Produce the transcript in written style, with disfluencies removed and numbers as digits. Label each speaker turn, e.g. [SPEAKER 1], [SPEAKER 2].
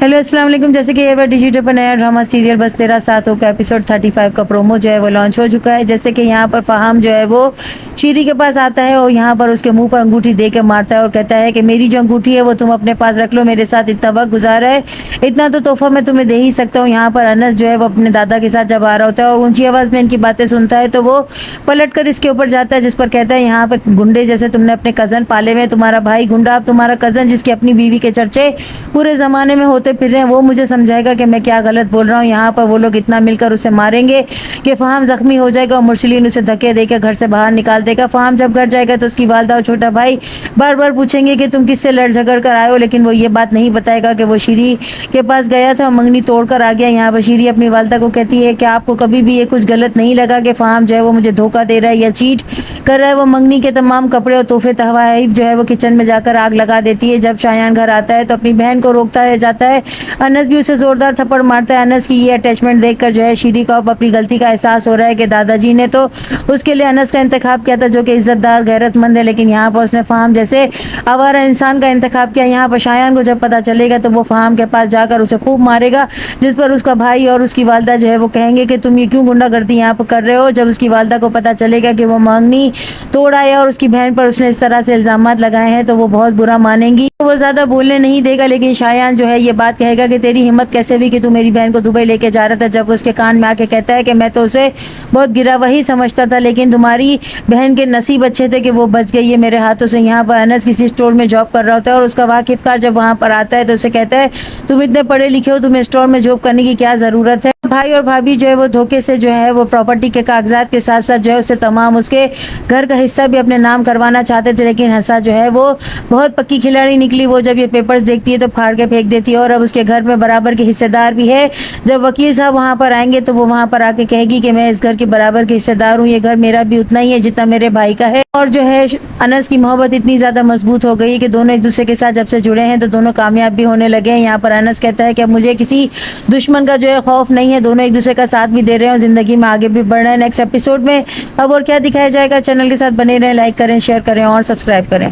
[SPEAKER 1] Hello अस्सलाम वालेकुम। जैसे कि एवर डिजिटल पर नया ड्रामा सीरियल बस तेरा साथ हो का एपिसोड 35 का प्रोमो जो है वो लॉन्च हो चुका है। जैसे कि यहाँ पर फहाम जो है वो शीरी के पास आता है और यहाँ पर उसके मुंह पर अंगूठी दे के मारता है और कहता है कि मेरी जो अंगूठी है वो तुम अपने पास रख लो, मेरे साथ इतना वक्त गुजारा है, इतना तो तोहफा मैं तुम्हें दे ही सकता हूँ। यहाँ पर अनस जो है वो अपने दादा के साथ जब आ रहा होता है और ऊंची आवाज़ में इनकी बातें सुनता है तो वो पलट कर इसके ऊपर जाता है, जिस पर कहता है यहाँ पर गुंडे जैसे तुमने अपने कज़न पाले हुए, तुम्हारा भाई गुंडा, अब तुम्हारा कज़न जिसकी अपनी बीवी के चर्चे पूरे ज़माने में होते फिर रहे हैं, वो मुझे समझाएगा कि मैं क्या गलत बोल रहा हूँ। यहाँ पर वो लोग इतना मिलकर उसे मारेंगे कि फहाम जख्मी हो जाएगा और मुरसलीन उसे धक्के देकर घर से बाहर निकाल देगा। फहाम जब घर जाएगा तो उसकी वालदा और छोटा भाई बार बार पूछेंगे कि तुम किससे लड़ झगड़ कर आए हो, लेकिन वो ये बात नहीं बताएगा कि वो शीरी के पास गया था और मंगनी तोड़ कर आ गया। यहाँ पर शीरी अपनी वालदा को कहती है कि आपको कभी भी ये कुछ गलत नहीं लगा कि फहाम जो है वो मुझे धोखा दे रहा है या चीट कर रहा है। वो मंगनी के तमाम कपड़े और तोहफे तहवाइफ जो है वो किचन में जाकर आग लगा देती है। जब शायान घर आता है तो अपनी बहन को रोकता है जाता है, अनस भी उसे जोरदार थप्पड़ मारता है। अनस की ये अटैचमेंट देखकर जो है शीरी को अब अपनी गलती का एहसास हो रहा है कि दादाजी ने तो उसके लिए अनस का इंतखाब किया था जो कि इज्जतदार गैरतमंद है, लेकिन यहाँ पर उसने फहाम जैसे आवारा इंसान का इंतखाब किया। यहाँ पर शायान को जब पता चलेगा तो वो फहाम के पास जाकर उसे खूब मारेगा, जिस पर उसका भाई और उसकी वालदा जो है वो कहेंगे कि तुम ये क्यों गुंडागर्दी यहाँ पर कर रहे हो। जब उसकी वालदा को पता चलेगा कि वो मंगनी तोड़ आया और उसकी बहन पर उसने इस तरह से इल्जामात लगाए हैं तो वो बहुत बुरा मानेंगी। वो ज्यादा बोलने नहीं देगा, लेकिन शायान जो है ये बात कहेगा कि तेरी हिम्मत कैसे हुई कि तू मेरी बहन को दुबई लेके जा रहा था। जब वो उसके कान में आके कहता है कि मैं तो उसे बहुत गिरा वही समझता था, लेकिन तुम्हारी बहन के नसीब अच्छे थे कि वो बच गई है मेरे हाथों से। यहाँ पर अनस किसी स्टोर में जॉब कर रहा होता है और उसका वाकिफकार जब वहाँ पर आता है तो उसे कहता है तुम इतने पढ़े लिखे हो, तुम्हें स्टोर में जॉब करने की क्या ज़रूरत है। भाई और भाभी जो है वो धोखे से जो है वो प्रॉपर्टी के कागजात के साथ साथ जो है उसे तमाम उसके घर का हिस्सा भी अपने नाम करवाना चाहते थे, लेकिन हंसा जो है वो बहुत पक्की खिलाड़ी निकली। वो जब ये पेपर्स देखती है तो फाड़ के फेंक देती है और अब उसके घर में बराबर के हिस्सेदार भी है। जब वकील साहब वहाँ पर आएंगे तो वो वहाँ पर आके कहेगी कि मैं इस घर के बराबर के हिस्सेदार हूँ, ये घर मेरा भी उतना ही है जितना मेरे भाई का है। और जो है अनस की मोहब्बत इतनी ज़्यादा मजबूत हो गई है कि दोनों एक दूसरे के साथ जब से जुड़े हैं तो दोनों कामयाब भी होने लगे हैं। यहाँ पर अनस कहता है कि अब मुझे किसी दुश्मन का जो है खौफ नहीं है, दोनों एक दूसरे का साथ भी दे रहे हैं और ज़िंदगी में आगे भी बढ़ रहे हैं। नेक्स्ट एपिसोड में अब और क्या दिखाया जाएगा, चैनल के साथ बने रहें, लाइक करें, शेयर करें और सब्सक्राइब करें।